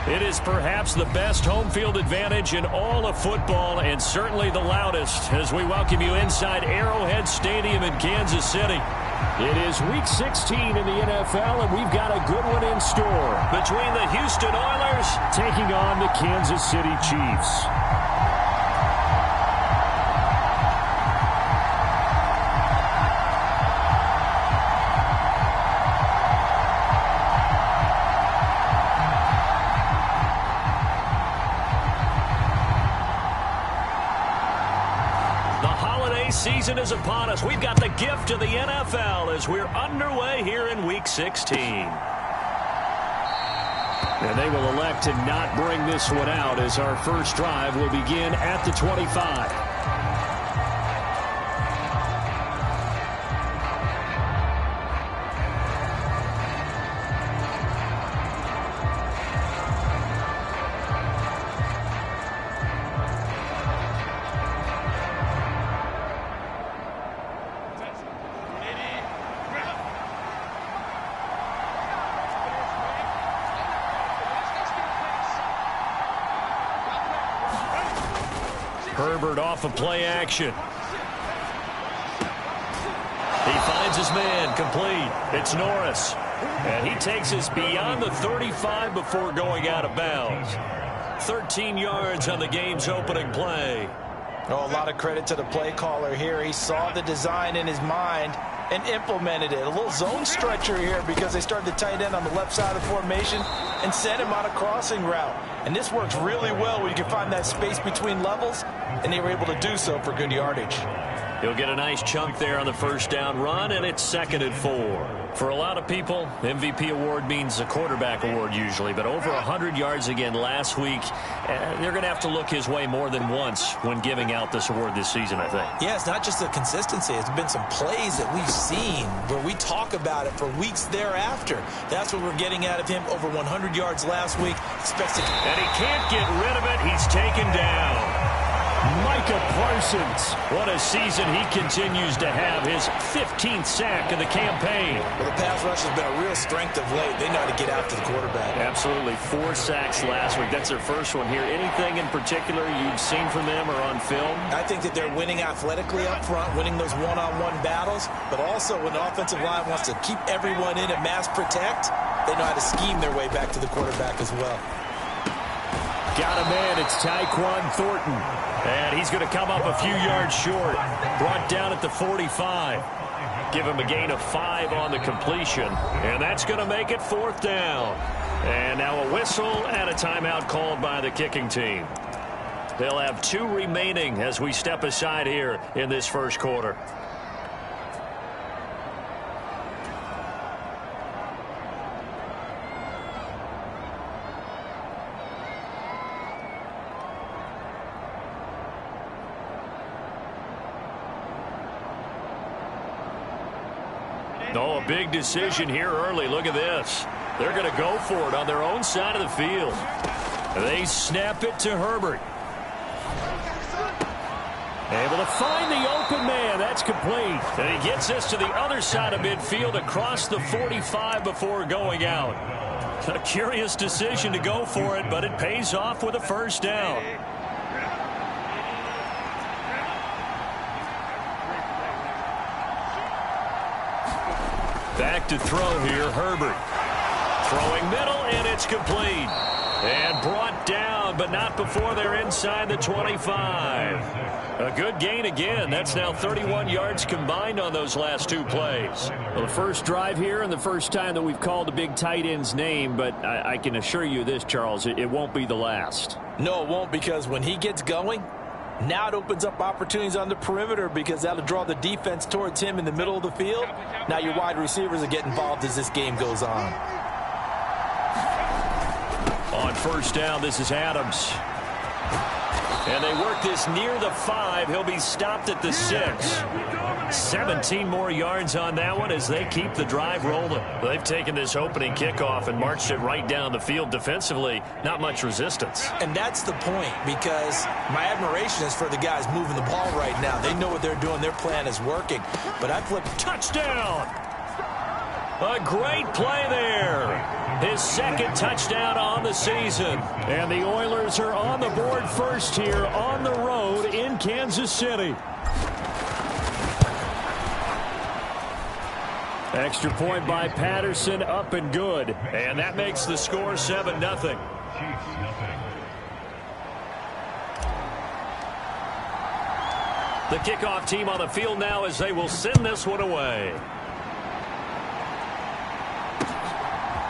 It is perhaps the best home field advantage in all of football, and certainly the loudest, as we welcome you inside Arrowhead Stadium in Kansas City. It is Week 16 in the NFL, and we've got a good one in store between the Houston Oilers taking on the Kansas City Chiefs. Season is upon us. We've got the gift of the NFL as we're underway here in Week 16. And they will elect to not bring this one out as our first drive will begin at the 25. Herbert off of play action. He finds his man, complete. It's Norris. And he takes us beyond the 35 before going out of bounds. 13 yards on the game's opening play. Oh, a lot of credit to the play caller here. He saw the design in his mind and implemented it. A little zone stretcher here because they started the tight end on the left side of the formation and sent him on a crossing route. And this works really well when you can find that space between levels, and they were able to do so for good yardage. He'll get a nice chunk there on the first down run, and it's 2nd and 4. For a lot of people, MVP award means a quarterback award usually, but over 100 yards again last week, they're going to have to look his way more than once when giving out this award this season, I think. Yeah, it's not just the consistency. It's been some plays that we've seen where we talk about it for weeks thereafter. That's what we're getting out of him. Over 100 yards last week. And he can't get rid of it. He's taken down. Micah Parsons. What a season he continues to have. His 15th sack of the campaign. Well, the pass rush has been a real strength of late. They know how to get after the quarterback. Absolutely. 4 sacks last week. That's their first one here. Anything in particular you've seen from them or on film? I think that they're winning athletically up front, winning those one-on-one battles, but also when the offensive line wants to keep everyone in and mass protect, they know how to scheme their way back to the quarterback as well. Got a man. It's Tyquan Thornton. And he's going to come up a few yards short. Brought down at the 45. Give him a gain of 5 on the completion. And that's going to make it 4th down. And now a whistle and a timeout called by the kicking team. They'll have 2 remaining as we step aside here in this first quarter. Oh, a big decision here early. Look at this. They're going to go for it on their own side of the field. They snap it to Herbert. Able to find the open man. That's complete. And he gets us to the other side of midfield across the 45 before going out. A curious decision to go for it, but it pays off with a first down. Back to throw here, Herbert. Throwing middle, and it's complete. And brought down, but not before they're inside the 25. A good gain again. That's now 31 yards combined on those last 2 plays. Well, the first drive here and the first time that we've called a big tight end's name, but I can assure you this, Charles, it won't be the last. No, it won't, because when he gets going, now it opens up opportunities on the perimeter because that'll draw the defense towards him in the middle of the field. Now your wide receivers will get involved as this game goes on. On first down, this is Adams. And they work this near the 5. He'll be stopped at the 6. 17 more yards on that one as they keep the drive rolling. They've taken this opening kickoff and marched it right down the field defensively. Not much resistance. And that's the point, because my admiration is for the guys moving the ball right now. They know what they're doing. Their plan is working. But I flip. Touchdown! A great play there. His second touchdown on the season. And the Oilers are on the board first here on the road in Kansas City. Extra point by Patterson, up and good. And that makes the score 7-0. The kickoff team on the field now as they will send this one away.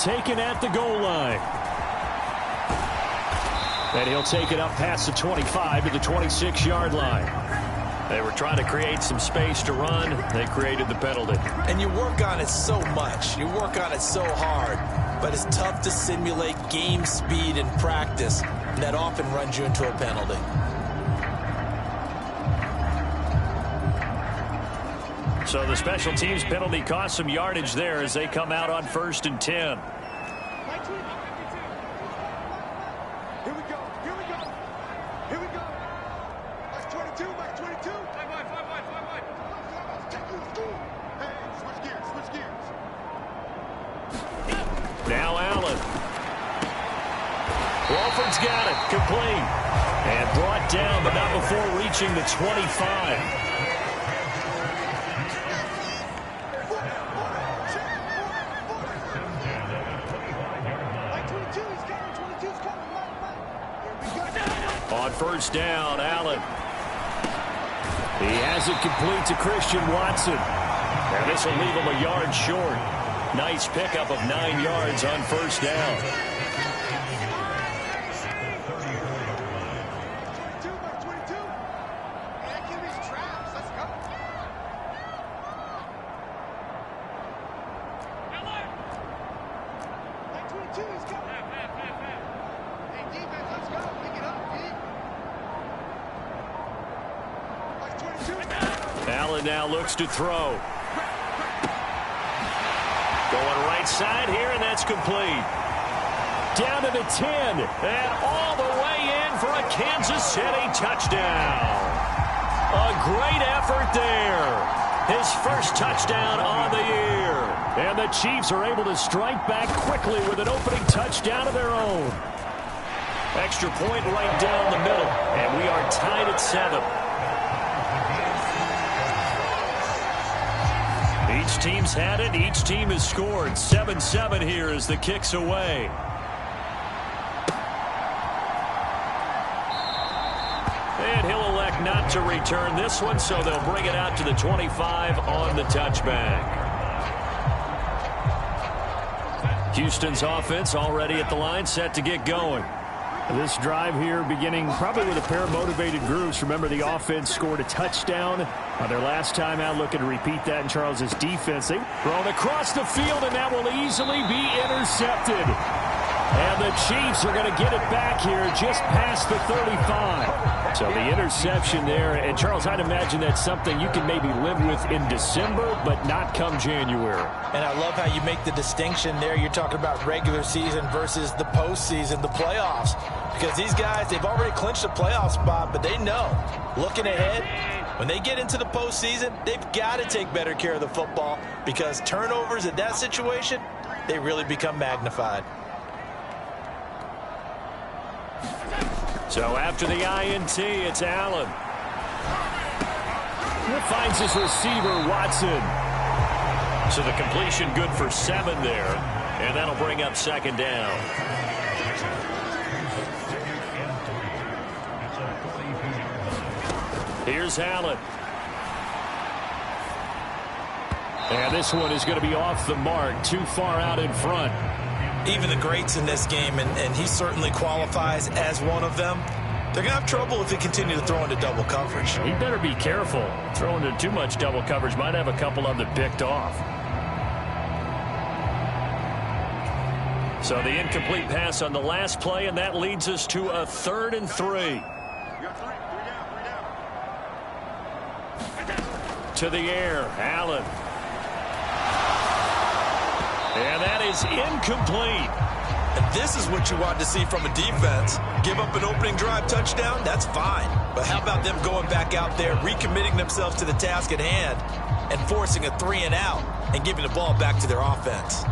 Taken at the goal line. And he'll take it up past the 25 to the 26-yard line. They were trying to create some space to run. They created the penalty. And you work on it so much. You work on it so hard. But it's tough to simulate game speed in practice. And that often runs you into a penalty. So the special teams penalty cost some yardage there as they come out on 1st and 10. Here we go. Here we go. Here we go. That's 22. That's 22. Five wide. Take you to school. Hey, switch gears. Switch gears. Now Allen. Wolford's got it. Complete. And brought down, but not before reaching the 25. On 1st down, Allen. He has it complete to Christian Watson. And this will leave him a yard short. Nice pickup of 9 yards on 1st down. Allen now looks to throw. Going right side here, and that's complete. Down to the 10, and all the way in for a Kansas City touchdown. A great effort there. His first touchdown on the year. And the Chiefs are able to strike back quickly with an opening touchdown of their own. Extra point right down the middle, and we are tied at 7. Each team's had it. Each team has scored. 7-7 here as the kick's away. And he'll elect not to return this one, so they'll bring it out to the 25 on the touchback. Houston's offense already at the line, set to get going. This drive here beginning probably with a pair of motivated groups. Remember, the offense scored a touchdown on their last time out. Looking to repeat that in Charles's defense. They've thrown across the field, and that will easily be intercepted. And the Chiefs are going to get it back here just past the 35. So the interception there. And, Charles, I'd imagine that's something you can maybe live with in December, but not come January. And I love how you make the distinction there. You're talking about regular season versus the postseason, the playoffs. Because these guys, they've already clinched a playoff spot, but they know, looking ahead, when they get into the postseason, they've got to take better care of the football because turnovers in that situation, they really become magnified. So after the INT, it's Allen. He finds his receiver, Watson. So the completion good for 7 there, and that'll bring up 2nd down. Here's Allen. And this one is going to be off the mark, too far out in front. Even the greats in this game, and he certainly qualifies as one of them, they're going to have trouble if they continue to throw into double coverage. He better be careful. Throwing into too much double coverage might have a couple of them picked off. So the incomplete pass on the last play, and that leads us to a 3rd and 3. To the air, Allen. And that is incomplete. And this is what you want to see from a defense. Give up an opening drive touchdown, that's fine. But how about them going back out there, recommitting themselves to the task at hand, and forcing a 3-and-out? and giving the ball back to their offense.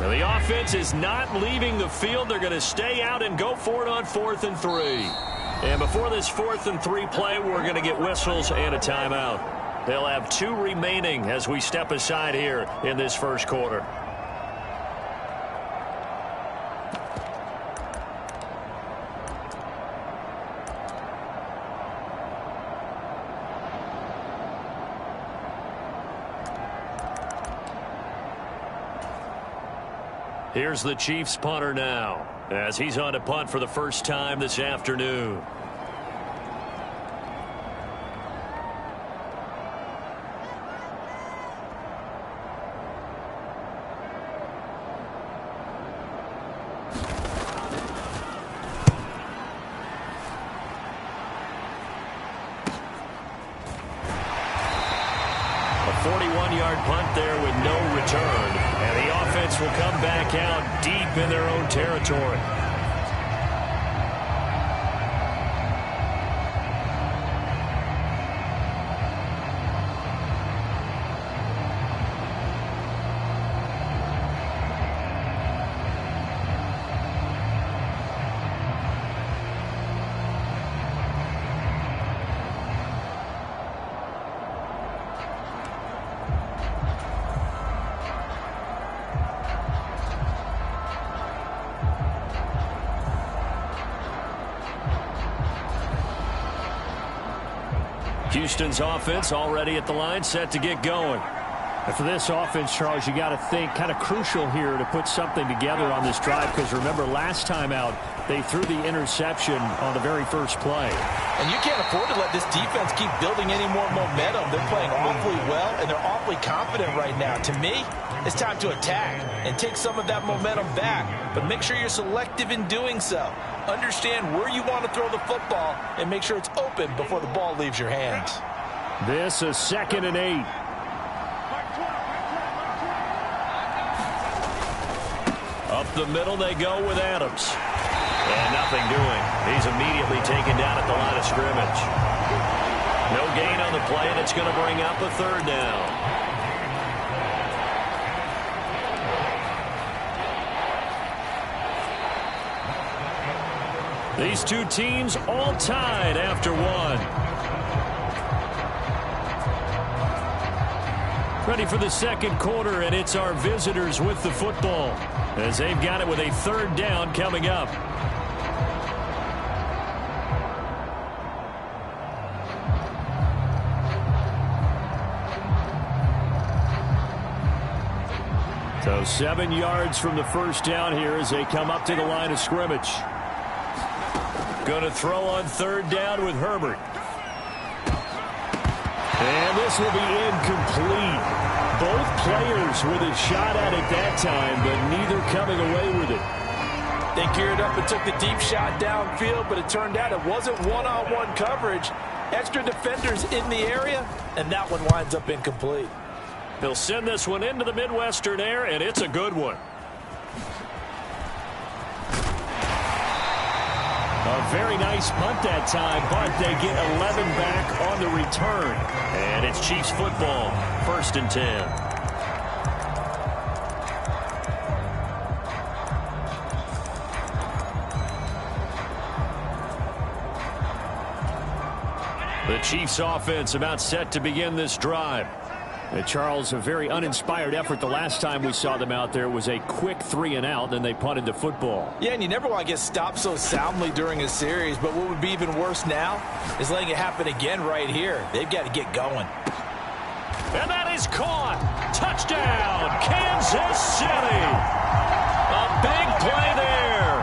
Now the offense is not leaving the field. They're going to stay out and go for it on 4th and 3. And before this 4th and 3 play, we're going to get whistles and a timeout. They'll have 2 remaining as we step aside here in this first quarter. Here's the Chiefs punter now, as he's on to punt for the first time this afternoon. A 41-yard punt there with no return. And the offense will come back out deep in their own territory. Houston's offense already at the line, set to get going. And for this offense, Charles, you got to think kind of crucial here to put something together on this drive, because remember last time out they threw the interception on the very first play. And you can't afford to let this defense keep building any more momentum. They're playing awfully well, and they're awfully confident right now. To me, it's time to attack and take some of that momentum back, but make sure you're selective in doing so. Understand where you want to throw the football and make sure it's open before the ball leaves your hands. This is 2nd and 8. Up the middle they go with Adams. And nothing doing. He's immediately taken down at the line of scrimmage. No gain on the play, and it's going to bring up a 3rd down. These two teams all tied after 1. Ready for the second quarter, and it's our visitors with the football, as they've got it with a 3rd down coming up. So 7 yards from the first down here as they come up to the line of scrimmage. Going to throw on 3rd down with Herbert. And this will be incomplete. Both players with a shot at it that time, but neither coming away with it. They geared up and took the deep shot downfield, but it turned out it wasn't one-on-one coverage. Extra defenders in the area, and that one winds up incomplete. He'll send this one into the Midwestern air, and it's a good one. A very nice punt that time, but they get 11 back on the return. And it's Chiefs football, 1st and 10. The Chiefs offense about set to begin this drive. Charles, a very uninspired effort. The last time we saw them out there was a quick 3-and-out, then they punted the football. Yeah, and you never want to get stopped so soundly during a series, but what would be even worse now is letting it happen again right here. They've got to get going. And that is caught. Touchdown, Kansas City. A big play there.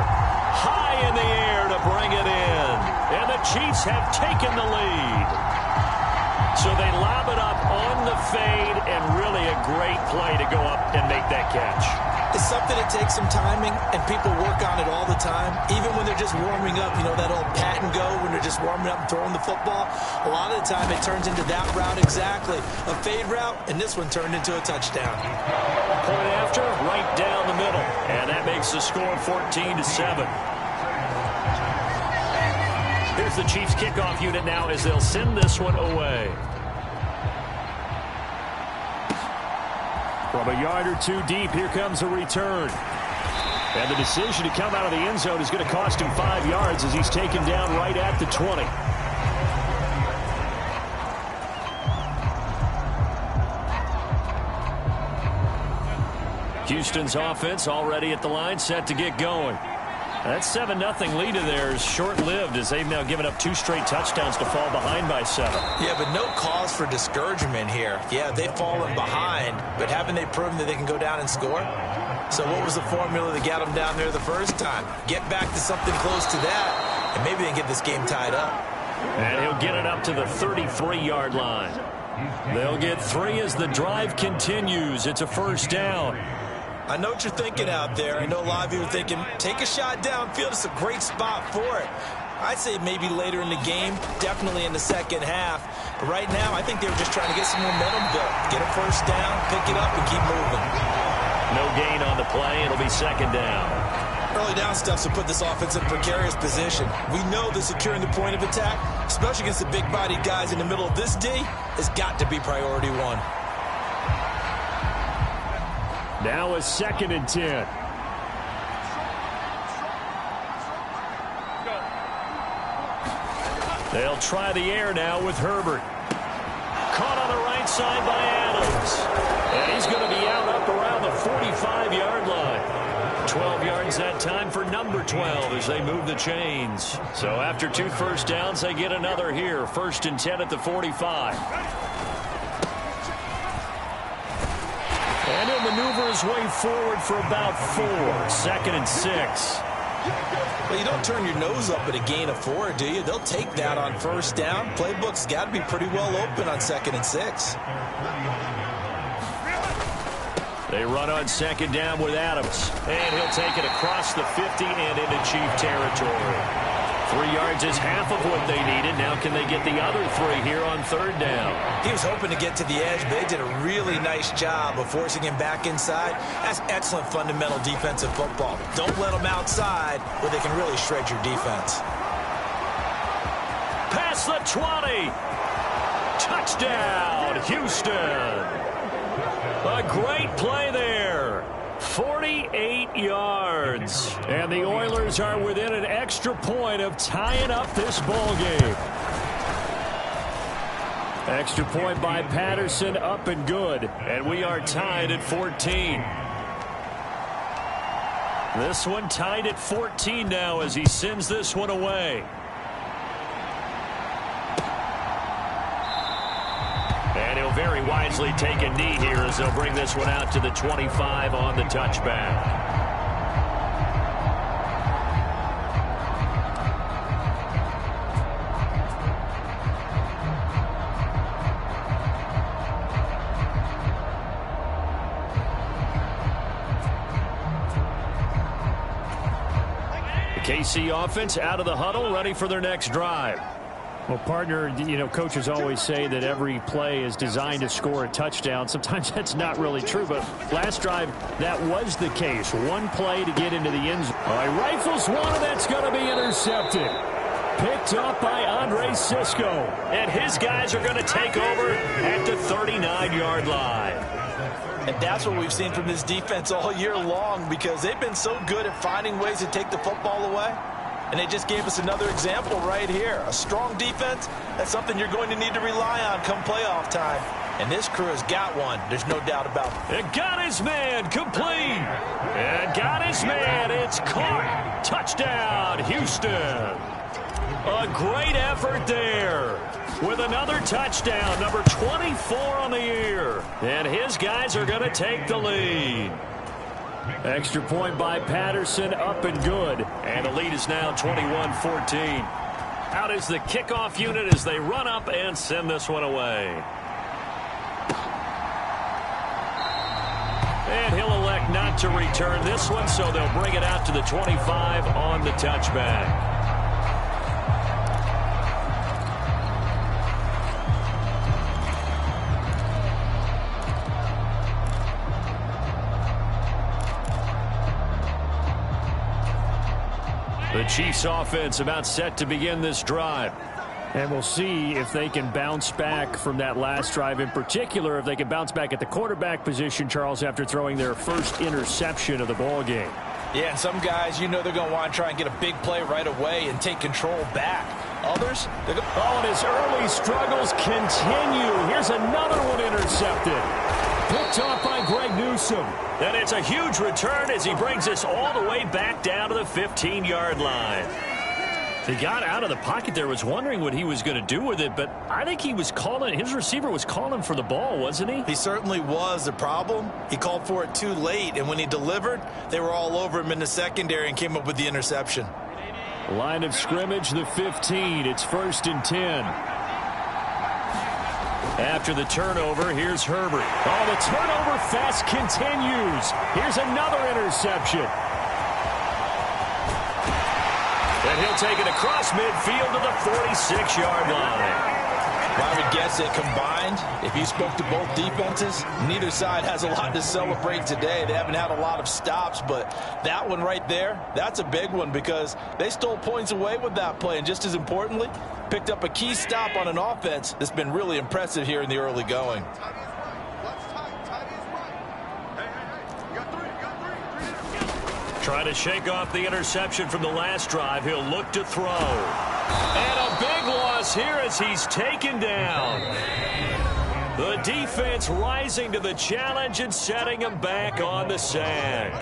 High in the air to bring it in. And the Chiefs have taken the lead. So they lob it up on the fade, and really a great play to go up and make that catch. It's something that takes some timing, and people work on it all the time. Even when they're just warming up, you know, that old pat and go when they're just warming up and throwing the football. A lot of the time it turns into that route exactly. A fade route, and this one turned into a touchdown. Point after, right down the middle. And that makes the score 14-7. Here's the Chiefs kickoff unit now as they'll send this one away. From a yard or two deep, here comes a return. And the decision to come out of the end zone is going to cost him 5 yards as he's taken down right at the 20. Houston's offense already at the line, set to get going. That 7-0 lead of theirs short-lived as they've now given up 2 straight touchdowns to fall behind by 7. Yeah, but no cause for discouragement here. Yeah, they've fallen behind, but haven't they proven that they can go down and score? So what was the formula that got them down there the first time? Get back to something close to that, and maybe they can get this game tied up. And he'll get it up to the 33-yard line. They'll get 3 as the drive continues. It's a 1st down. I know what you're thinking out there. I know a lot of you are thinking, take a shot downfield. It's a great spot for it. I'd say maybe later in the game, definitely in the second half. But right now, I think they were just trying to get some momentum built. Get a 1st down, pick it up, and keep moving. No gain on the play. It'll be 2nd down. Early down stuff to put this offense in a precarious position. We know that securing the point of attack, especially against the big-bodied guys in the middle of this D, has got to be priority 1. Now a 2nd and 10. They'll try the air now with Herbert. Caught on the right side by Adams. And he's going to be out up around the 45-yard line. 12 yards that time for number 12 as they move the chains. So after 2 1st downs, they get another here. 1st and 10 at the 45. And he'll maneuver his way forward for about 4. 2nd and 6. Well, you don't turn your nose up at a gain of 4, do you? They'll take that on 1st down. Playbook's got to be pretty well open on 2nd and 6. They run on 2nd down with Adams. And he'll take it across the 50 and into Chief territory. 3 yards is half of what they needed. Now can they get the other 3 here on 3rd down? He was hoping to get to the edge, but they did a really nice job of forcing him back inside. That's excellent fundamental defensive football. Don't let them outside where they can really shred your defense. Past the 20. Touchdown, Houston. A great play there. 48 yards. And the Oilers are within an extra point of tying up this ball game. Extra point by Patterson, up and good. And we are tied at 14. This one tied at 14 now as he sends this one away. And he'll very wisely take a knee here as they'll bring this one out to the 25 on the touchback. The KC offense out of the huddle, ready for their next drive. Well, partner, you know, coaches always say that every play is designed to score a touchdown. Sometimes that's not really true, but last drive, that was the case. One play to get into the end zone. All right, rifles one, and that's going to be intercepted. Picked up by Andre Cisco. And his guys are going to take over at the 39-yard line. And that's what we've seen from this defense all year long, because they've been so good at finding ways to take the football away. And they just gave us another example right here. A strong defense, that's something you're going to need to rely on come playoff time. And this crew has got one. There's no doubt about it. And got his man, complete. And got his man, it's caught. Touchdown, Houston. A great effort there. With another touchdown, number 24 on the year. And his guys are going to take the lead. Extra point by Patterson, up and good. And the lead is now 21-14. Out is the kickoff unit as they run up and send this one away. And he'll elect not to return this one, so they'll bring it out to the 25 on the touchback. The Chiefs offense about set to begin this drive. And we'll see if they can bounce back from that last drive. In particular, if they can bounce back at the quarterback position, Charles, after throwing their first interception of the ball game. Yeah, and some guys, you know they're going to want to try and get a big play right away and take control back. Others, they're going to... Oh, and his early struggles continue. Here's another one intercepted. Picked off by Greg Newsome. And it's a huge return as he brings us all the way back down to the 15-yard line. He got out of the pocket there, was wondering what he was going to do with it, but I think he was calling, his receiver was calling for the ball, wasn't he? He certainly was. The problem, he called for it too late, and when he delivered, they were all over him in the secondary and came up with the interception. Line of scrimmage, the 15. It's 1st and 10. After the turnover, here's Herbert. Oh, the turnover fest continues. Here's another interception. And he'll take it across midfield to the 46-yard line. I would guess that combined, if you spoke to both defenses, neither side has a lot to celebrate today. They haven't had a lot of stops, but that one right there, that's a big one because they stole points away with that play. And just as importantly, picked up a key stop on an offense that's been really impressive here in the early going. Trying to shake off the interception from the last drive. He'll look to throw. And a big loss here as he's taken down. The defense rising to the challenge and setting him back on the sack.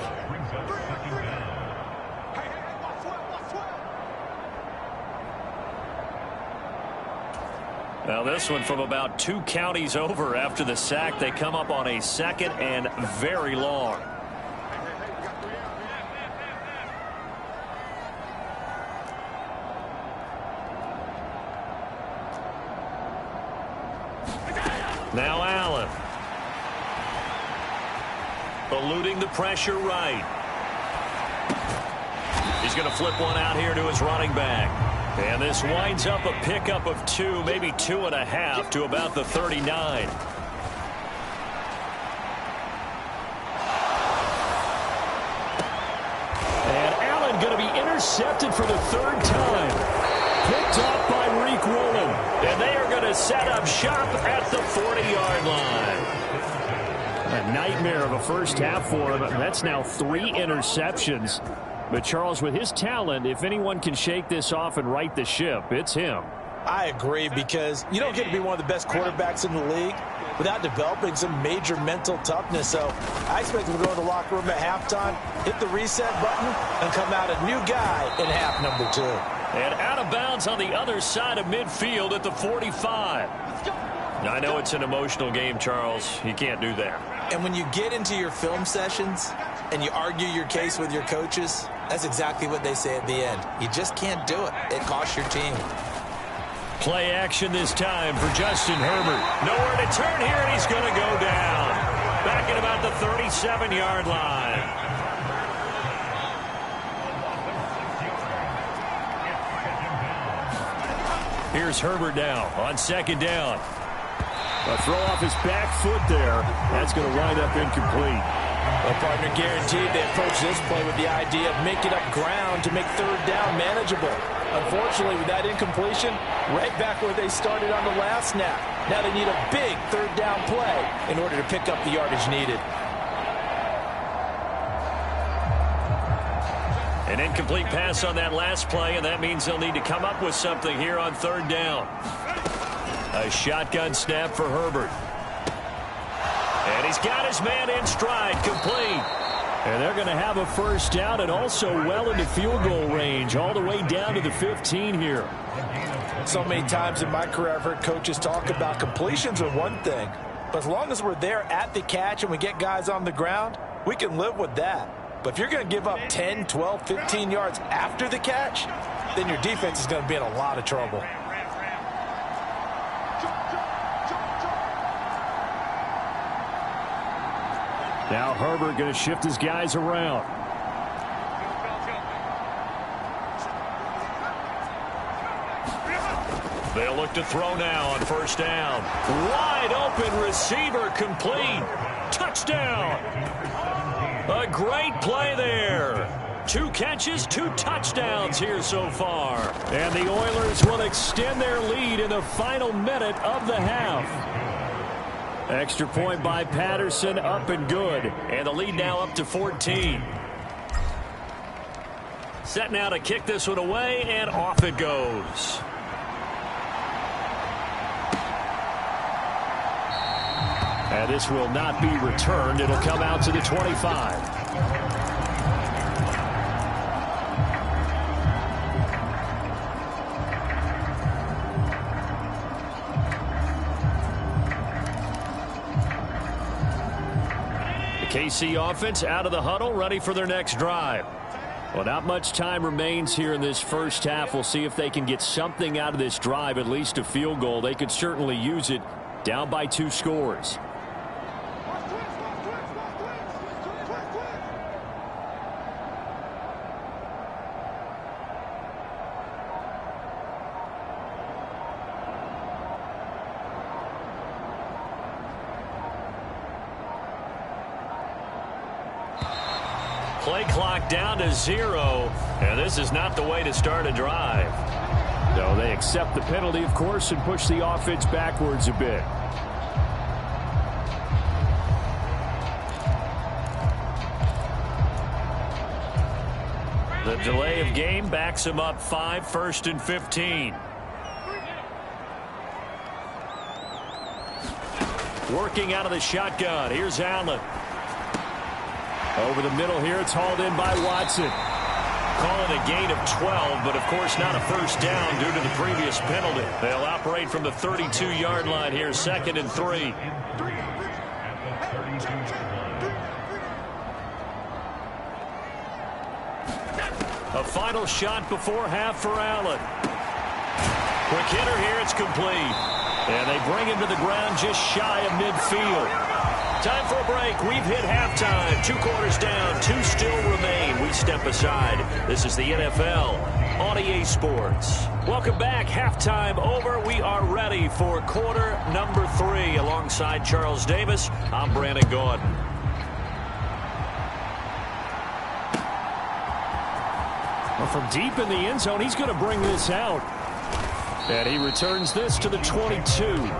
Now this one from about 2 counties over after the sack. They come up on a 2nd and very long. Now Allen. Eluding the pressure right. He's going to flip one out here to his running back. And this winds up a pickup of 2, maybe 2.5 to about the 39. And Allen going to be intercepted for the 3rd time. Picked up by Reek Woolen. And they are going to set up shop at the 40-yard line. A nightmare of a first half for him. That's now 3 interceptions. But Charles, with his talent, if anyone can shake this off and right the ship, it's him. I agree, because you don't get to be one of the best quarterbacks in the league without developing some major mental toughness. So I expect him to go to the locker room at halftime, hit the reset button, and come out a new guy in half number 2. And out of bounds on the other side of midfield at the 45. Now, I know it's an emotional game, Charles. You can't do that. And when you get into your film sessions and you argue your case with your coaches, that's exactly what they say at the end. You just can't do it. It costs your team. Play action this time for Justin Herbert. Nowhere to turn here, and he's going to go down. Back at about the 37-yard line. Here's Herbert now on second down. A throw off his back foot there. That's going to wind up incomplete. Well, partner, guaranteed they approach this play with the idea of making up ground to make third down manageable. Unfortunately, with that incompletion, right back where they started on the last snap. Now they need a big third down play in order to pick up the yardage needed. An incomplete pass on that last play, and that means they'll need to come up with something here on third down. A shotgun snap for Herbert. And he's got his man in stride, complete. And they're going to have a first down and also well into field goal range, all the way down to the 15 here. So many times in my career I've heard coaches talk about completions are one thing, but as long as we're there at the catch and we get guys on the ground, we can live with that. But if you're going to give up 10, 12, 15 yards after the catch, then your defense is going to be in a lot of trouble. Now Herbert going to shift his guys around. They'll look to throw now on first down. Wide open receiver, complete. Touchdown. A great play there. 2 catches, 2 touchdowns here so far. And the Oilers will extend their lead in the final minute of the half. Extra point by Patterson, up and good. And the lead now up to 14. Set now to kick this one away, and off it goes. And this will not be returned. It'll come out to the 25. KC offense out of the huddle, ready for their next drive. Well, not much time remains here in this first half. We'll see if they can get something out of this drive, at least a field goal. They could certainly use it, down by 2 scores. Play clock down to 0, and this is not the way to start a drive. No, they accept the penalty, of course, and push the offense backwards a bit. The delay of game backs him up 5, 1st and 15. Working out of the shotgun. Here's Allen. Over the middle here, it's hauled in by Watson. Call it a gain of 12, but of course not a first down due to the previous penalty. They'll operate from the 32-yard line here, 2nd and 3. A final shot before half for Allen. Quick hitter here, it's complete. And they bring him to the ground just shy of midfield. Time for a break. We've hit halftime. 2 quarters down. 2 still remain. We step aside. This is the NFL on EA Sports. Welcome back. Halftime over. We are ready for quarter number 3. Alongside Charles Davis, I'm Brandon Gordon. Well, from deep in the end zone, he's going to bring this out. And he returns this to the 22.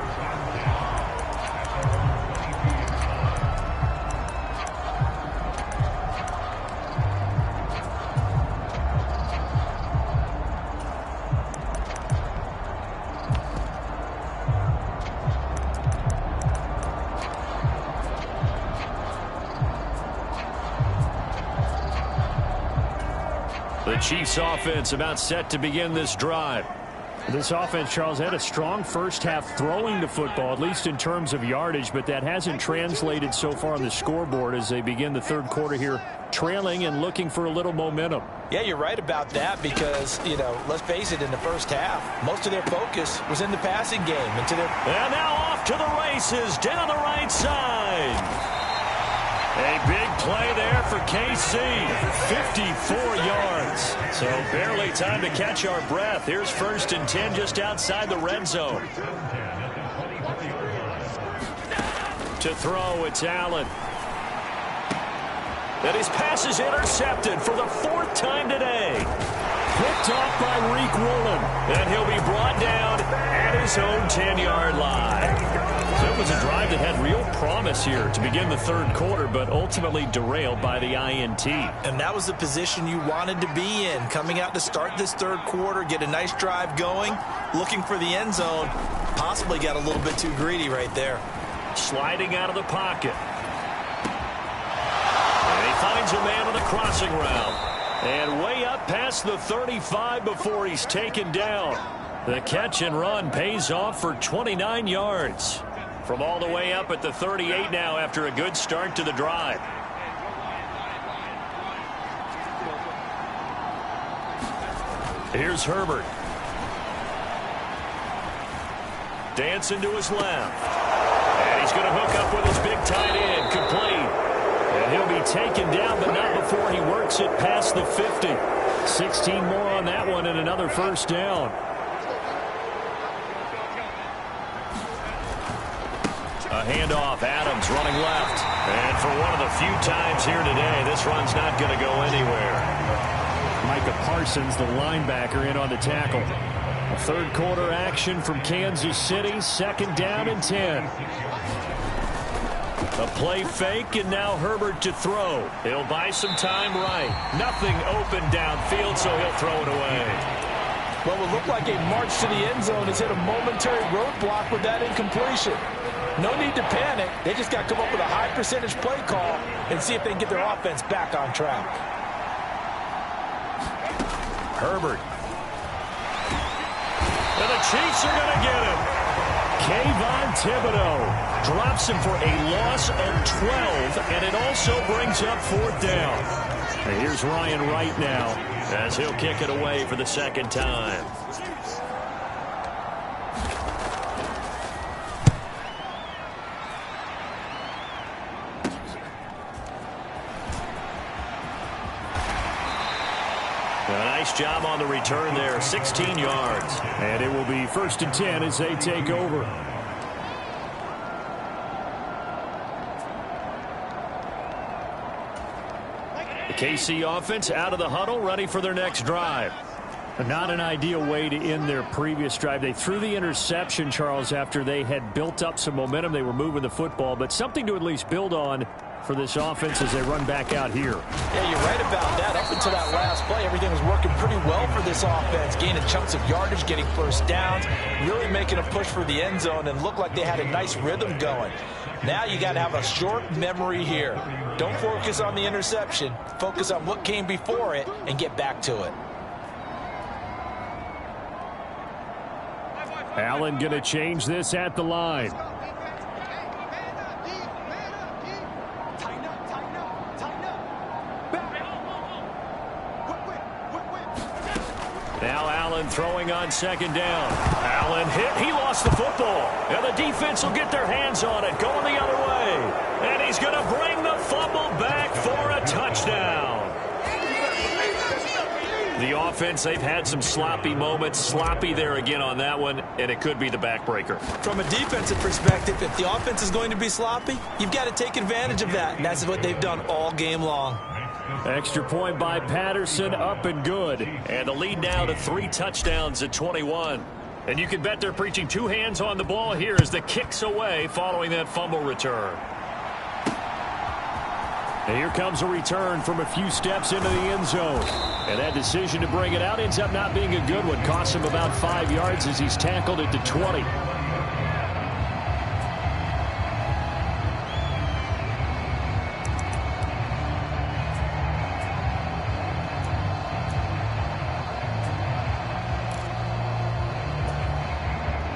The Chiefs offense about set to begin this drive. This offense, Charles, had a strong first half throwing the football, at least in terms of yardage, but that hasn't translated so far on the scoreboard as they begin the third quarter here, trailing and looking for a little momentum. Yeah, you're right about that because, you know, let's face it, in the first half, most of their focus was in the passing game. And now off to the races down the right side. A big play there for KC. 54 yards. So barely time to catch our breath. Here's 1st and 10 just outside the red zone. To throw, it's Allen. And his pass is intercepted for the 4th time today. Picked off by Reek Woolen. And he'll be brought down at his own 10-yard line. So it was a drive that had real promise here to begin the 3rd quarter, but ultimately derailed by the INT. And that was the position you wanted to be in. Coming out to start this 3rd quarter, get a nice drive going, looking for the end zone. Possibly got a little bit too greedy right there. Sliding out of the pocket. And he finds a man on the crossing route. And way up past the 35 before he's taken down. The catch and run pays off for 29 yards. From all the way up at the 38 now after a good start to the drive. Here's Herbert. Dancing to his left. And he's going to hook up with his big tight end. Complete. And he'll be taken down, but not before he works it past the 50. 16 more on that one and another 1st down. A handoff. Adams running left. And for one of the few times here today, this run's not going to go anywhere. Micah Parsons, the linebacker, in on the tackle. A 3rd quarter action from Kansas City. 2nd down and 10. A play fake, and now Herbert to throw. He'll buy some time right. Nothing open downfield, so he'll throw it away. What would look like a march to the end zone has hit a momentary roadblock with that incompletion. No need to panic. They just got to come up with a high percentage play call and see if they can get their offense back on track. Herbert. And the Chiefs are going to get him. Kayvon Thibodeau drops him for a loss of 12, and it also brings up 4th down. And here's Ryan Wright now as he'll kick it away for the 2nd time. A nice job on the return there, 16 yards. And it will be 1st and 10 as they take over. The KC offense out of the huddle, ready for their next drive. Not an ideal way to end their previous drive. They threw the interception, Charles, after they had built up some momentum. They were moving the football, but something to at least build on for this offense as they run back out here. Yeah, you're right about that. Up until that last play, everything was working pretty well for this offense, gaining chunks of yardage, getting 1st downs, really making a push for the end zone, and looked like they had a nice rhythm going. Now you got to have a short memory here. Don't focus on the interception. Focus on what came before it and get back to it. Allen going to change this at the line. Now Allen throwing on 2nd down. Allen hit. He lost the football. And the defense will get their hands on it. Going the other way. And he's going to bring the fumble back for a touchdown. The offense, they've had some sloppy moments. Sloppy there again on that one. And it could be the backbreaker. From a defensive perspective, if the offense is going to be sloppy, you've got to take advantage of that. And that's what they've done all game long. Extra point by Patterson, up and good. And the lead now to 3 touchdowns at 21. And you can bet they're preaching 2 hands on the ball here as the kick's away following that fumble return. And here comes a return from a few steps into the end zone. And that decision to bring it out ends up not being a good one. Costs him about 5 yards as he's tackled it to 20.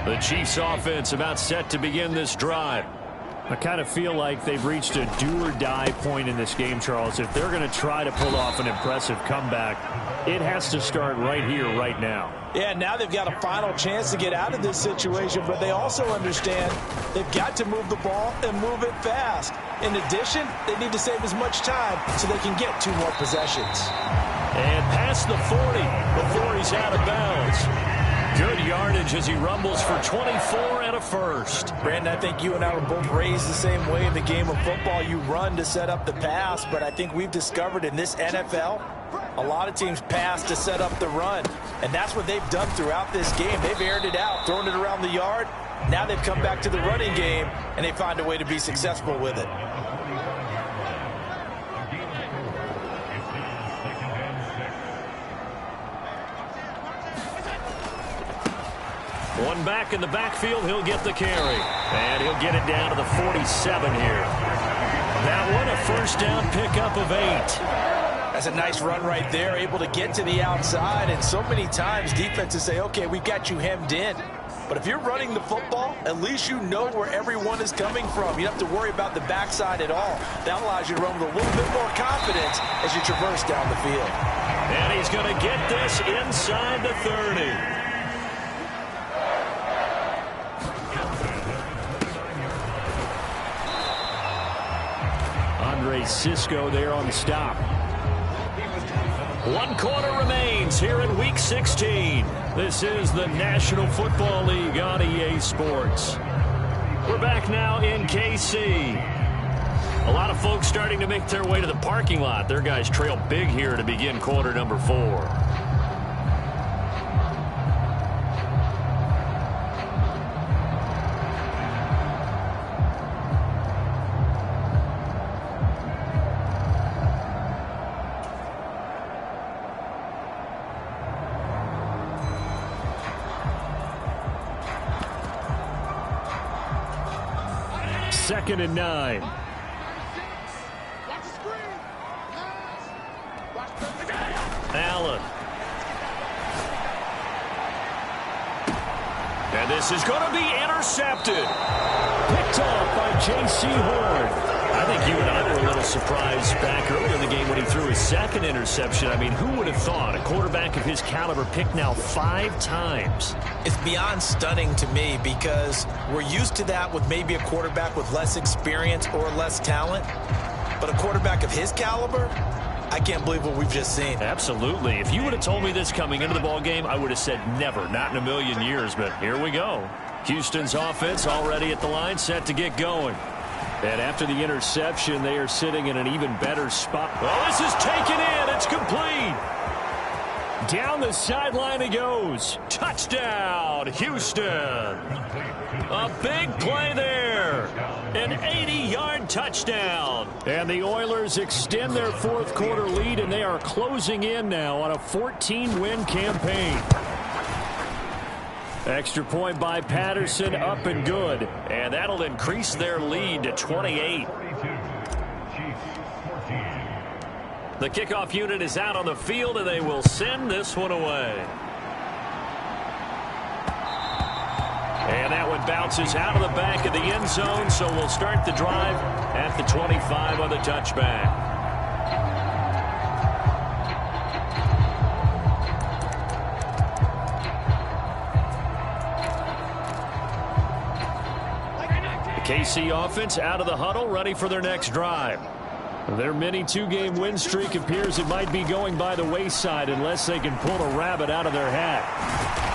The Chiefs offense about set to begin this drive. I kind of feel like they've reached a do-or-die point in this game, Charles. If they're going to try to pull off an impressive comeback, it has to start right here, right now. Yeah, now they've got a final chance to get out of this situation, but they also understand they've got to move the ball and move it fast. In addition, they need to save as much time so they can get 2 more possessions. And past the 40 before he's out of bounds. Good yardage as he rumbles for 24 and a first. Brandon, I think you and I were both raised the same way in the game of football. You run to set up the pass, but I think we've discovered in this NFL, a lot of teams pass to set up the run. And that's what they've done throughout this game. They've aired it out, thrown it around the yard. Now they've come back to the running game, and they find a way to be successful with it. One back in the backfield, he'll get the carry. And he'll get it down to the 47 here. That one, a first down pickup of 8. That's a nice run right there, able to get to the outside. And so many times defenses say, okay, we've got you hemmed in. But if you're running the football, at least you know where everyone is coming from. You don't have to worry about the backside at all. That allows you to run with a little bit more confidence as you traverse down the field. And he's going to get this inside the 30. Cisco there on the stop. 1 quarter remains here in Week 16. This is the National Football League on EA Sports. We're back now in KC. A lot of folks starting to make their way to the parking lot. Their guys trail big here to begin quarter number 4. Second and 9. Allen. And this is going to be intercepted. Picked off by J.C. Horn. I think you and I were a little surprised back earlier in the game when he threw his second interception. I mean, who would have thought a quarterback of his caliber picked now 5 times? It's beyond stunning to me because we're used to that with maybe a quarterback with less experience or less talent. But a quarterback of his caliber, I can't believe what we've just seen. Absolutely. If you would have told me this coming into the ball game, I would have said never, not in a million years. But here we go. Houston's offense already at the line, set to get going. And after the interception, they are sitting in an even better spot. Oh, this is taken in. It's complete. Down the sideline he goes. Touchdown, Houston. A big play there. An 80-yard touchdown. And the Oilers extend their 4th quarter lead, and they are closing in now on a 14-win campaign. Extra point by Patterson, up and good. And that'll increase their lead to 28. The kickoff unit is out on the field, and they will send this one away. And that one bounces out of the back of the end zone, so we'll start the drive at the 25 on the touchback. KC offense out of the huddle, ready for their next drive. Their mini 2-game win streak appears it might be going by the wayside unless they can pull a rabbit out of their hat.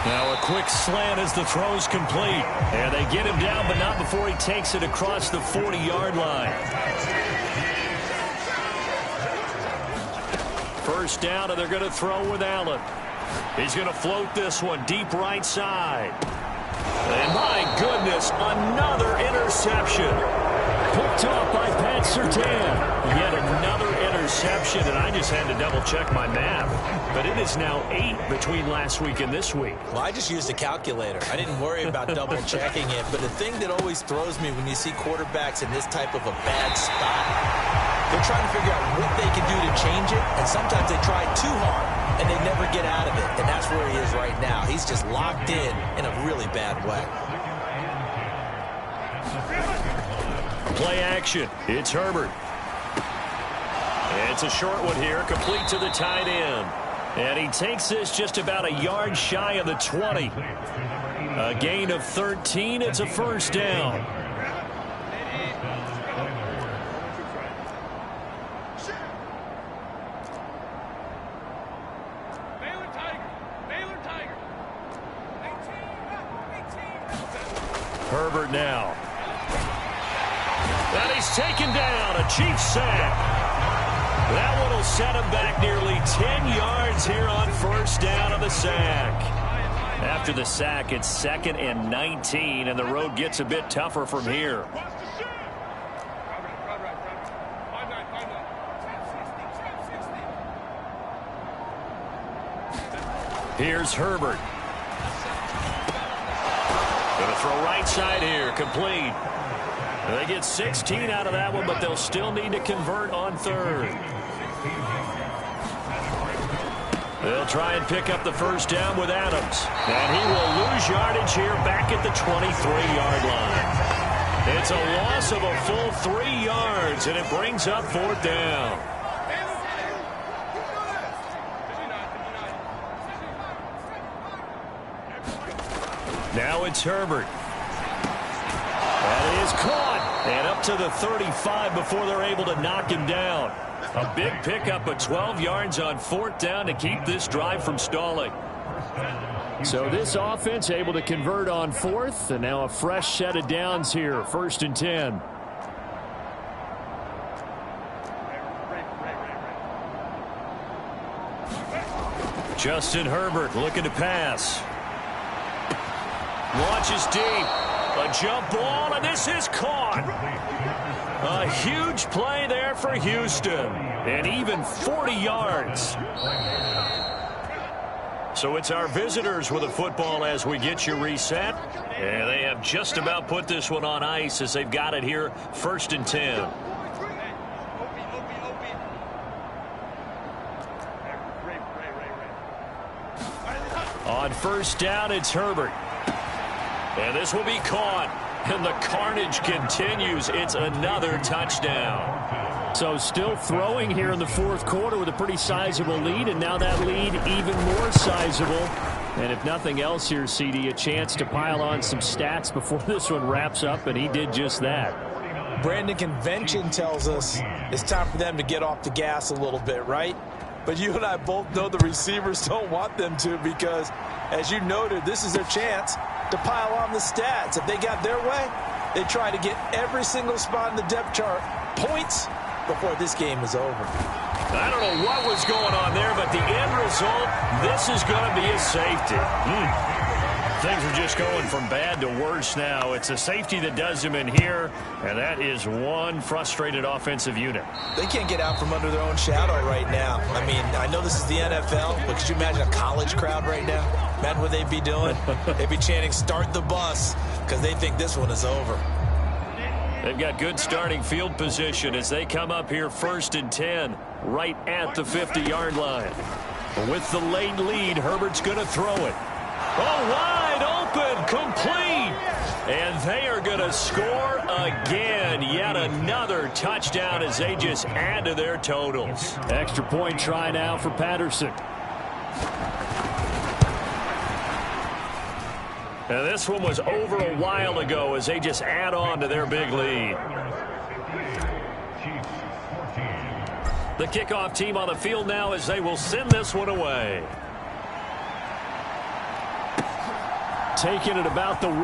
Now a quick slant as the throw's complete. And they get him down, but not before he takes it across the 40-yard line. First down, and they're going to throw with Allen. He's going to float this one deep right side. And my goodness, another interception. Picked off by Pat Surtain. Yet another interception, and I just had to double-check my math. But it is now 8 between last week and this week. Well, I just used a calculator. I didn't worry about double-checking it. But the thing that always throws me when you see quarterbacks in this type of a bad spot, they're trying to figure out what they can do to change it. And sometimes they try too hard, and they never get out of it. And that's where he is right now. He's just locked in a really bad way. play action. It's Herbert. It's a short one here, complete to the tight end. And he takes this just about a yard shy of the 20. A gain of 13. It's a first down. Herbert now. And he's taken down. A Chiefs sack. That one will set him back nearly 10 yards here on first down of the sack. After the sack, it's 2nd and 19, and the road gets a bit tougher from here. Here's Herbert. Going to throw right side here, complete. They get 16 out of that one, but they'll still need to convert on third. They'll try and pick up the first down with Adams. And he will lose yardage here back at the 23-yard line. It's a loss of a full 3 yards, and it brings up 4th down. Now it's Herbert. That is caught. And up to the 35 before they're able to knock him down. A big pickup of 12 yards on 4th down to keep this drive from stalling. So this offense able to convert on 4th, and now a fresh set of downs here, 1st and 10. Justin Herbert looking to pass. Launches deep. A jump ball, and this is caught. A huge play there for Houston. And even 40 yards. So it's our visitors with a football as we get you reset. And they have just about put this one on ice as they've got it here, 1st and 10. On first down, it's Herbert. And this will be caught. And the carnage continues. It's another touchdown. So still throwing here in the 4th quarter with a pretty sizable lead. And now that lead even more sizable. And if nothing else here, CD, a chance to pile on some stats before this one wraps up. And he did just that. Brandon, convention tells us it's time for them to get off the gas a little bit, right? But you and I both know the receivers don't want them to because, as you noted, this is their chance to pile on the stats. If they got their way, they try to get every single spot in the depth chart points before this game is over. I don't know what was going on there, but the end result, this is going to be a safety. Things are just going from bad to worse now. It's a safety that does them in here, and that is one frustrated offensive unit. They can't get out from under their own shadow right now. I mean, I know this is the NFL, but could you imagine a college crowd right now? Imagine what they'd be doing. They'd be chanting, "Start the bus," because they think this one is over. They've got good starting field position as they come up here 1st and 10, right at the 50-yard line. With the late lead, Herbert's going to throw it. Oh, wide open, complete. And they are going to score again. Yet another touchdown as they just add to their totals. Extra point try now for Patterson. And this one was over a while ago as they just add on to their big lead. The kickoff team on the field now as they will send this one away. Taking it about the 1.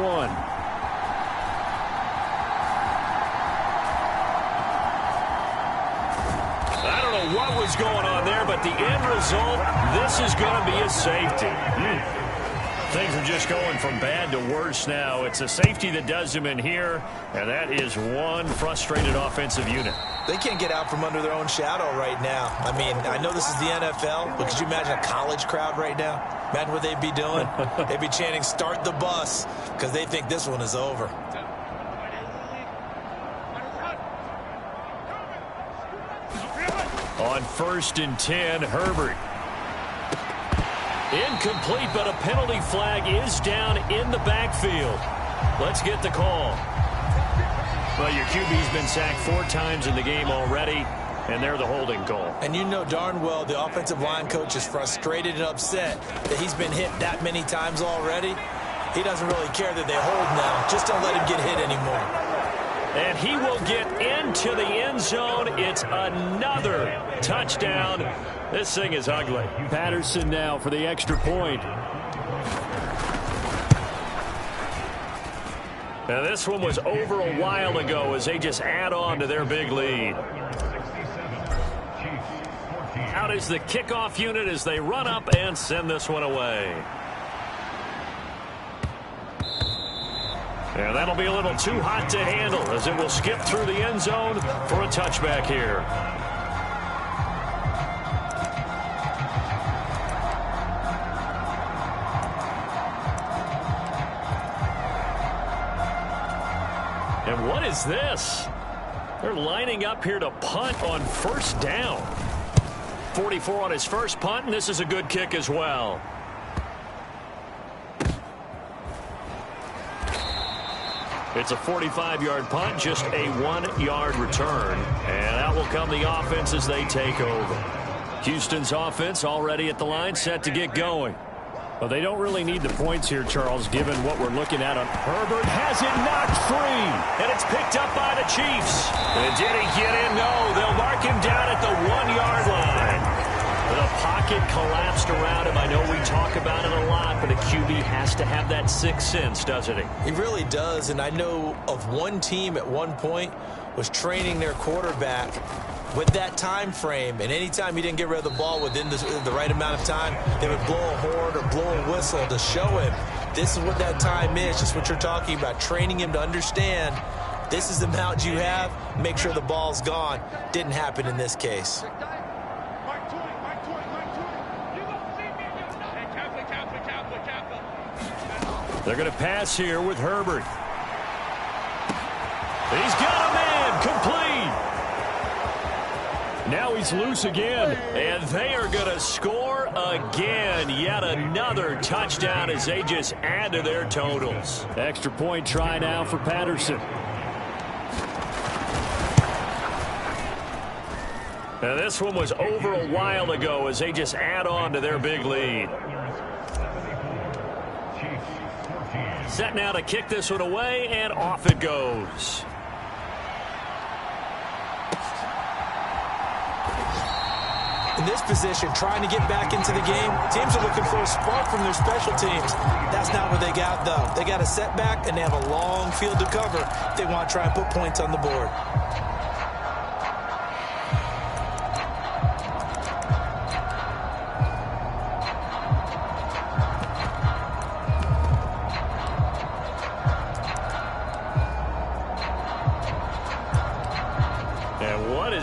I don't know what was going on there, but the end result, this is going to be a safety. Things are just going from bad to worse now. It's a safety that does them in here, and that is one frustrated offensive unit. They can't get out from under their own shadow right now. I mean, I know this is the NFL, but could you imagine a college crowd right now? Imagine what they'd be doing. They'd be chanting, "Start the bus," because they think this one is over. On 1st and 10, Herbert. Incomplete, but a penalty flag is down in the backfield. Let's get the call. Well, your QB's been sacked 4 times in the game already, and they're the holding call. And you know darn well the offensive line coach is frustrated and upset that he's been hit that many times already. He doesn't really care that they hold now. Just don't let him get hit anymore. And he will get into the end zone. It's another touchdown. This thing is ugly. Patterson now for the extra point. Now this one was over a while ago as they just add on to their big lead. Out is the kickoff unit as they run up and send this one away. And that'll be a little too hot to handle as it will skip through the end zone for a touchback here. And what is this? They're lining up here to punt on first down. 44 on his first punt, and this is a good kick as well. It's a 45-yard punt, just a 1-yard return. And out will come the offense as they take over. Houston's offense already at the line, set to get going. Well, they don't really need the points here, Charles, given what we're looking at. Herbert has it knocked free. And it's picked up by the Chiefs. And did he get in? No, they'll mark him down at the 1-yard line. The pocket collapsed around him. I know we talk about it a lot, but a QB has to have that sixth sense, doesn't he? He really does, and I know of one team at one point was training their quarterback with that time frame, and anytime he didn't get rid of the ball within the right amount of time, they would blow a horn or blow a whistle to show him this is what that time is, just what you're talking about, training him to understand this is the amount you have, make sure the ball's gone. Didn't happen in this case. They're going to pass here with Herbert. He's got a man complete. Now he's loose again. And they are going to score again. Yet another touchdown as they just add to their totals. Extra point try now for Patterson. Now this one was over a while ago as they just add on to their big lead. Set now to kick this one away, and off it goes. In this position, trying to get back into the game, teams are looking for a spark from their special teams. That's not what they got, though. They got a setback, and they have a long field to cover if they want to try and put points on the board.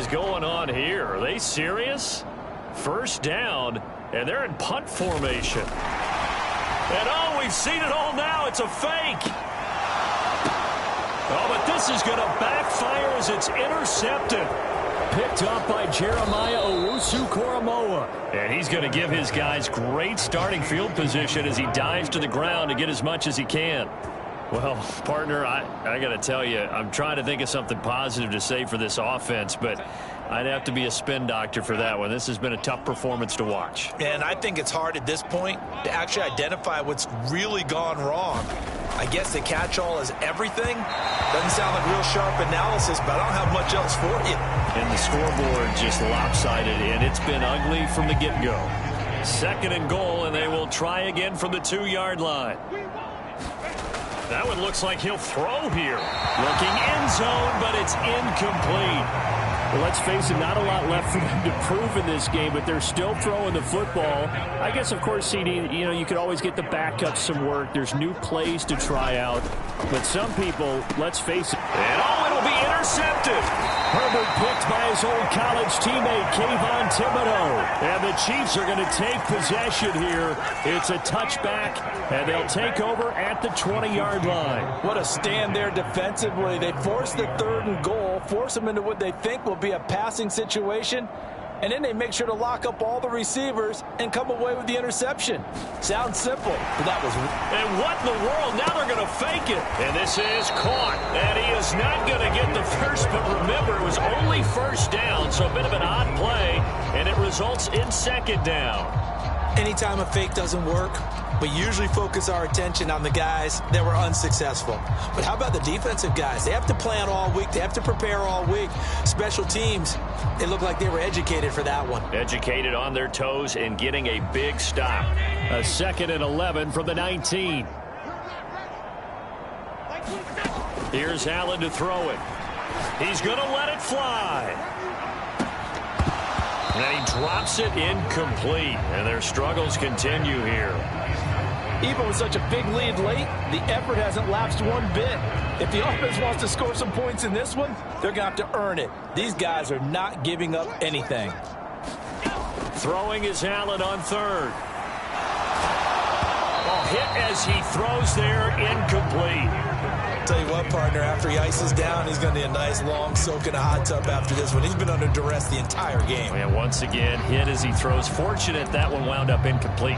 Going on here? Are they serious? First down, and they're in punt formation. And oh, we've seen it all now. It's a fake. Oh, but this is going to backfire as it's intercepted. Picked up by Jeremiah Owusu-Koramoah. And he's going to give his guys great starting field position as he dives to the ground to get as much as he can. Well, partner, I got to tell you, I'm trying to think of something positive to say for this offense, but I'd have to be a spin doctor for that one. This has been a tough performance to watch. And I think it's hard at this point to actually identify what's really gone wrong. I guess the catch-all is everything. Doesn't sound like real sharp analysis, but I don't have much else for you. And the scoreboard just lopsided, and it's been ugly from the get-go. 2nd and goal, and they will try again from the 2-yard line. That one looks like he'll throw here. Looking end zone, but it's incomplete. Well, let's face it, not a lot left for them to prove in this game, but they're still throwing the football. I guess, of course, CD, you could always get the backups some work. There's new plays to try out. But some people, let's face it. And oh, it'll be intercepted. Herbert picked by his old college teammate, Kayvon Thibodeau. And the Chiefs are going to take possession here. It's a touchback, and they'll take over at the 20-yard line. What a stand there defensively. They force the 3rd and goal, force them into what they think will be a passing situation, and then they make sure to lock up all the receivers and come away with the interception. Sounds simple, but that was... And what in the world? Now they're going to fake it. And this is caught. And he is not going to get the first, but remember, it was only first down, so a bit of an odd play, and it results in second down. Anytime a fake doesn't work, we usually focus our attention on the guys that were unsuccessful. But how about the defensive guys? They have to plan all week. They have to prepare all week. Special teams, it looked like they were educated for that one. Educated on their toes and getting a big stop. A 2nd and 11 from the 19. Here's Allen to throw it. He's going to let it fly. And he drops it incomplete. And their struggles continue here. Even with such a big lead late, the effort hasn't lapsed one bit. If the offense wants to score some points in this one, they're going to have to earn it. These guys are not giving up anything. Throwing is Allen on third. Oh, hit as he throws there, incomplete. Tell you what, partner, after he ices down, he's going to need a nice long soak in a hot tub after this one. He's been under duress the entire game. And once again, hit as he throws. Fortunate that one wound up incomplete.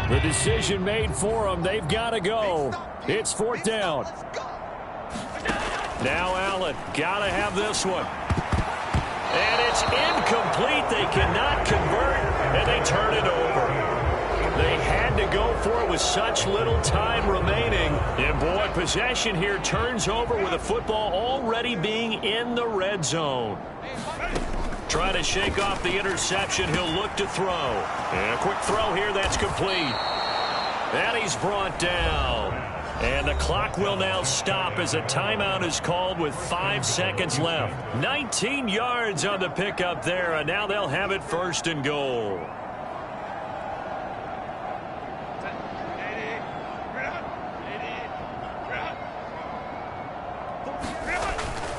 The decision made for them. They've got to go. It's 4th down. Now Allen, got to have this one. And it's incomplete. They cannot convert, and they turn it over. They had to go for it with such little time remaining. And, boy, possession here turns over with the football already being in the red zone. Try to shake off the interception. He'll look to throw. And a quick throw here. That's complete. And he's brought down. And the clock will now stop as a timeout is called with 5 seconds left. 19 yards on the pickup there, and now they'll have it 1st and goal.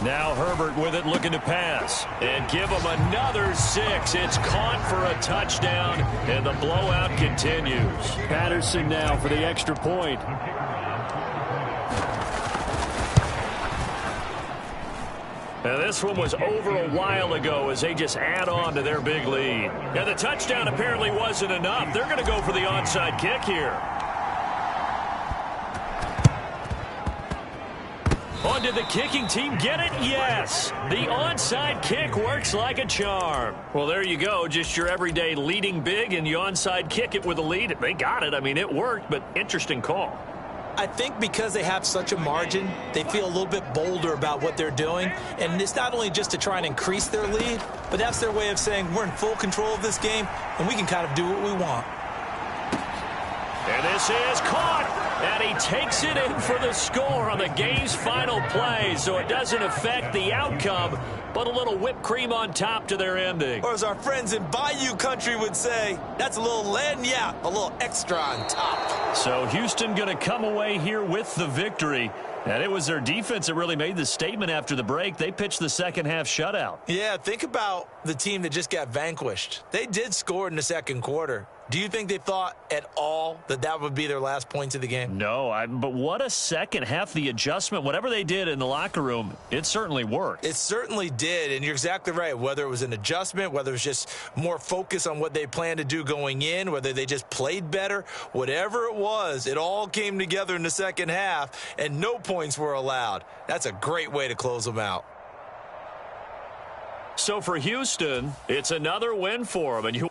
Now Herbert with it, looking to pass. And give him another 6. It's caught for a touchdown, and the blowout continues. Patterson now for the extra point. Now this one was over a while ago as they just add on to their big lead. And the touchdown apparently wasn't enough. They're going to go for the onside kick here. Oh, did the kicking team get it? Yes. The onside kick works like a charm. Well, there you go. Just your everyday leading big, and you onside kick it with a lead. They got it. I mean, it worked, but interesting call. I think because they have such a margin, they feel a little bit bolder about what they're doing. And it's not only just to try and increase their lead, but that's their way of saying we're in full control of this game, and we can kind of do what we want. And this is caught. And he takes it in for the score on the game's final play, so it doesn't affect the outcome, but a little whipped cream on top to their ending. Or as our friends in Bayou Country would say, that's a little lagniappe, a little extra on top. So Houston going to come away here with the victory. And it was their defense that really made the statement after the break. They pitched the second-half shutout. Yeah, think about the team that just got vanquished. They did score in the second quarter. Do you think they thought at all that that would be their last points of the game? No, but what a second half. The adjustment, whatever they did in the locker room, it certainly worked. It certainly did, and you're exactly right. Whether it was an adjustment, whether it was just more focus on what they planned to do going in, whether they just played better, whatever it was, it all came together in the second half, and no points were allowed. That's a great way to close them out. So for Houston, it's another win for them, and you